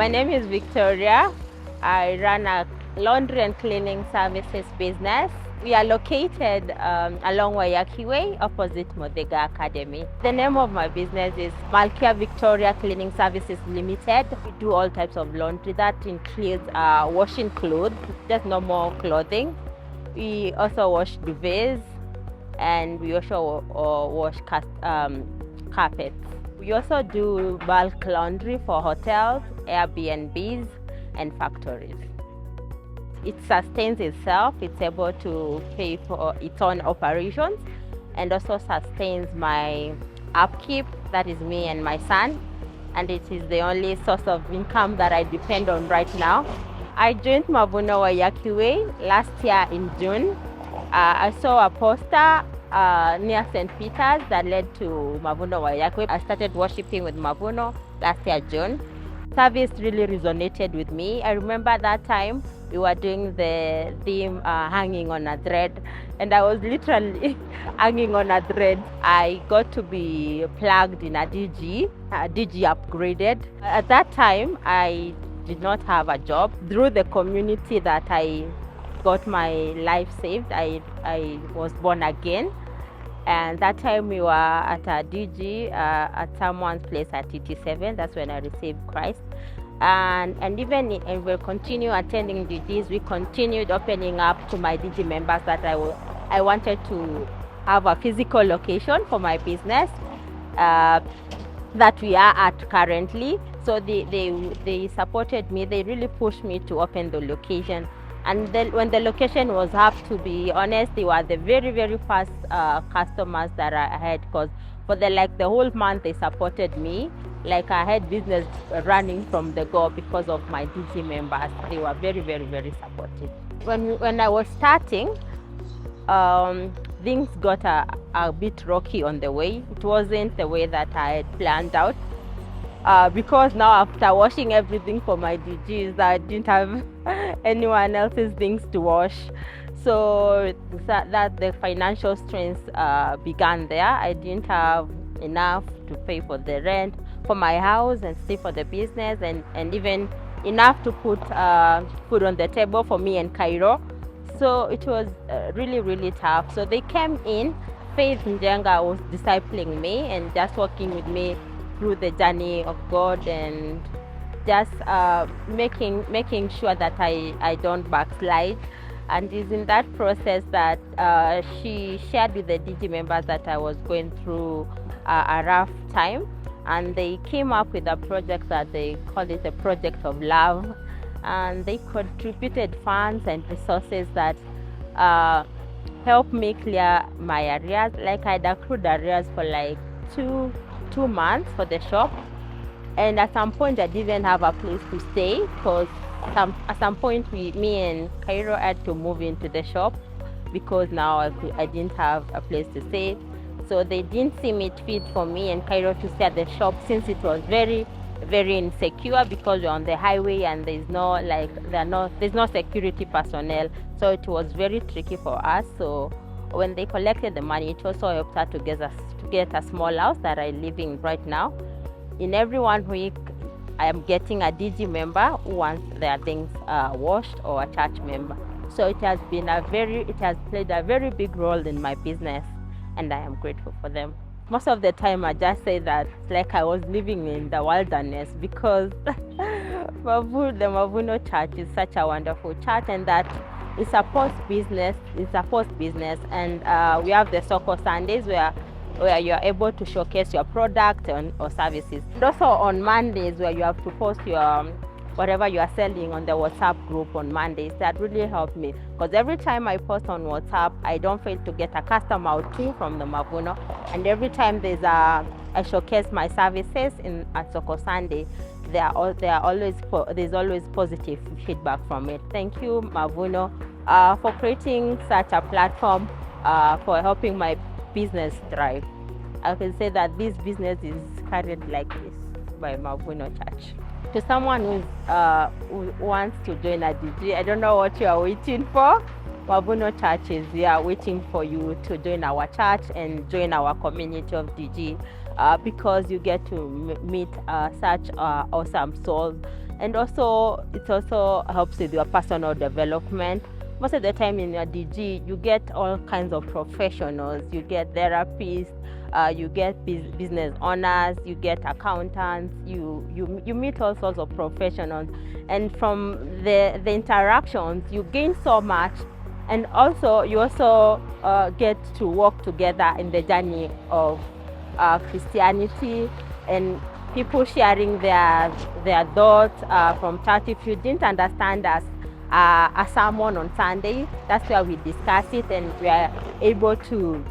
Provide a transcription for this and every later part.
My name is Victoria. I run a laundry and cleaning services business. We are located along Waiyaki Way, opposite Modega Academy. The name of my business is Malkia Victoria Cleaning Services Limited. We do all types of laundry. That includes washing clothes, just normal clothing. We also wash duvets, and we also wash carpets. We also do bulk laundry for hotels, Airbnbs, and factories. It sustains itself. It's able to pay for its own operations and also sustains my upkeep, that is me and my son. And it is the only source of income that I depend on right now. I joined Mavuno Waiyaki Way last year in June. I saw a poster near St. Peter's that led to Mavuno Waiyaki Way. I started worshiping with Mavuno last year, June. Service really resonated with me. I remember that time we were doing the theme hanging on a thread, and I was literally hanging on a thread. I got to be plugged in a DG upgraded. At that time, I did not have a job. Through the community that I got my life saved, I was born again. And that time we were at a DG at someone's place at TT7. That's when I received Christ. And we'll continue attending DGs. We continued opening up to my DG members that I wanted to have a physical location for my business that we are at currently. So they supported me. They really pushed me to open the location. And then when the location was up, to be honest, they were the very, very first customers that I had, because for the whole month they supported me. Like, I had business running from the go because of my DG members. They were very, very, very supportive. When I was starting, things got a bit rocky on the way. It wasn't the way that I had planned out. Because now, after washing everything for my DGs, I didn't have anyone else's things to wash. So that the financial strains began there. I didn't have enough to pay for the rent for my house and stay for the business, and even enough to put food on the table for me and Cairo. So it was really, really tough. So they came in. Faith Njenga was discipling me and just working with me through the journey of God, and just making sure that I don't backslide. And it's in that process that she shared with the DG members that I was going through a rough time, and they came up with a project that they call it a project of love, and they contributed funds and resources that helped me clear my arrears. Like, I'd accrued arrears for like two months for the shop, and at some point I didn't have a place to stay, because at some point me and Cairo had to move into the shop because now I didn't have a place to stay. So they didn't seem it fit for me and Cairo to stay at the shop, since it was very, very insecure, because we're on the highway and there's no security personnel. So it was very tricky for us. So when they collected the money, it also helped her to get a small house that I live in right now. In every 1 week, I am getting a DG member who wants their things washed, or a church member. So it has played a very big role in my business, and I am grateful for them. Most of the time, I just say that it's like I was living in the wilderness, because the Mavuno Church is such a wonderful church, and that it supports business. And we have the Soko Sundays where you are able to showcase your product or services. And also on Mondays, where you have to post your whatever you are selling on the WhatsApp group on Mondays. That really helped me, because every time I post on WhatsApp, I don't fail to get a customer or two from the Mavuno. And every time I showcase my services at Soko Sunday, there's always positive feedback from it. Thank you, Mavuno, for creating such a platform for helping my business thrive. I can say that this business is carried like this by Mavuno Church. To someone who wants to join a DG, I don't know what you are waiting for. Mavuno Church is here waiting for you to join our church and join our community of DG, because you get to meet such awesome souls And also, it also helps with your personal development. Most of the time in your DG, you get all kinds of professionals. You get therapists, you get business owners, you get accountants, you meet all sorts of professionals. And from the interactions, you gain so much. And also, you also get to work together in the journey of Christianity, and people sharing their thoughts from church. If you didn't understand us, a sermon on Sunday, that's where we discuss it, and we are able to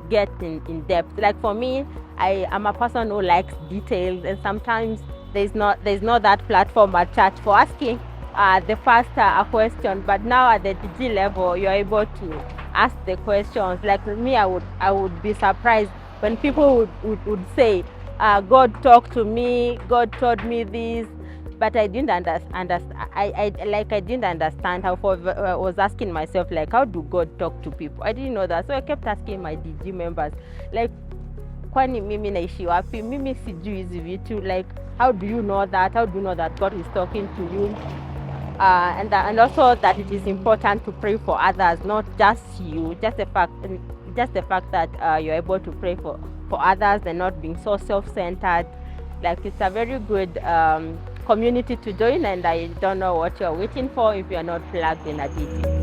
get in depth. Like for me, I am a person who likes details, and sometimes there's not that platform at church for asking the pastor a question. But now at the DG level, you're able to ask the questions. Like me, I would be surprised when people would say, God talked to me, God told me this, but I didn't understand. I didn't understand how. I was asking myself, like, how do God talk to people? I didn't know that, so I kept asking my DG members, like, kwani mimi naishi wapi? Mimi sijui hizi vitu. Like, how do you know that? How do you know that God is talking to you? And also that it is important to pray for others, not just you. Just the fact that you're able to pray for others and not being so self-centered. Like, it's a very good community to join, and I don't know what you're waiting for if you're not plugged in a DG.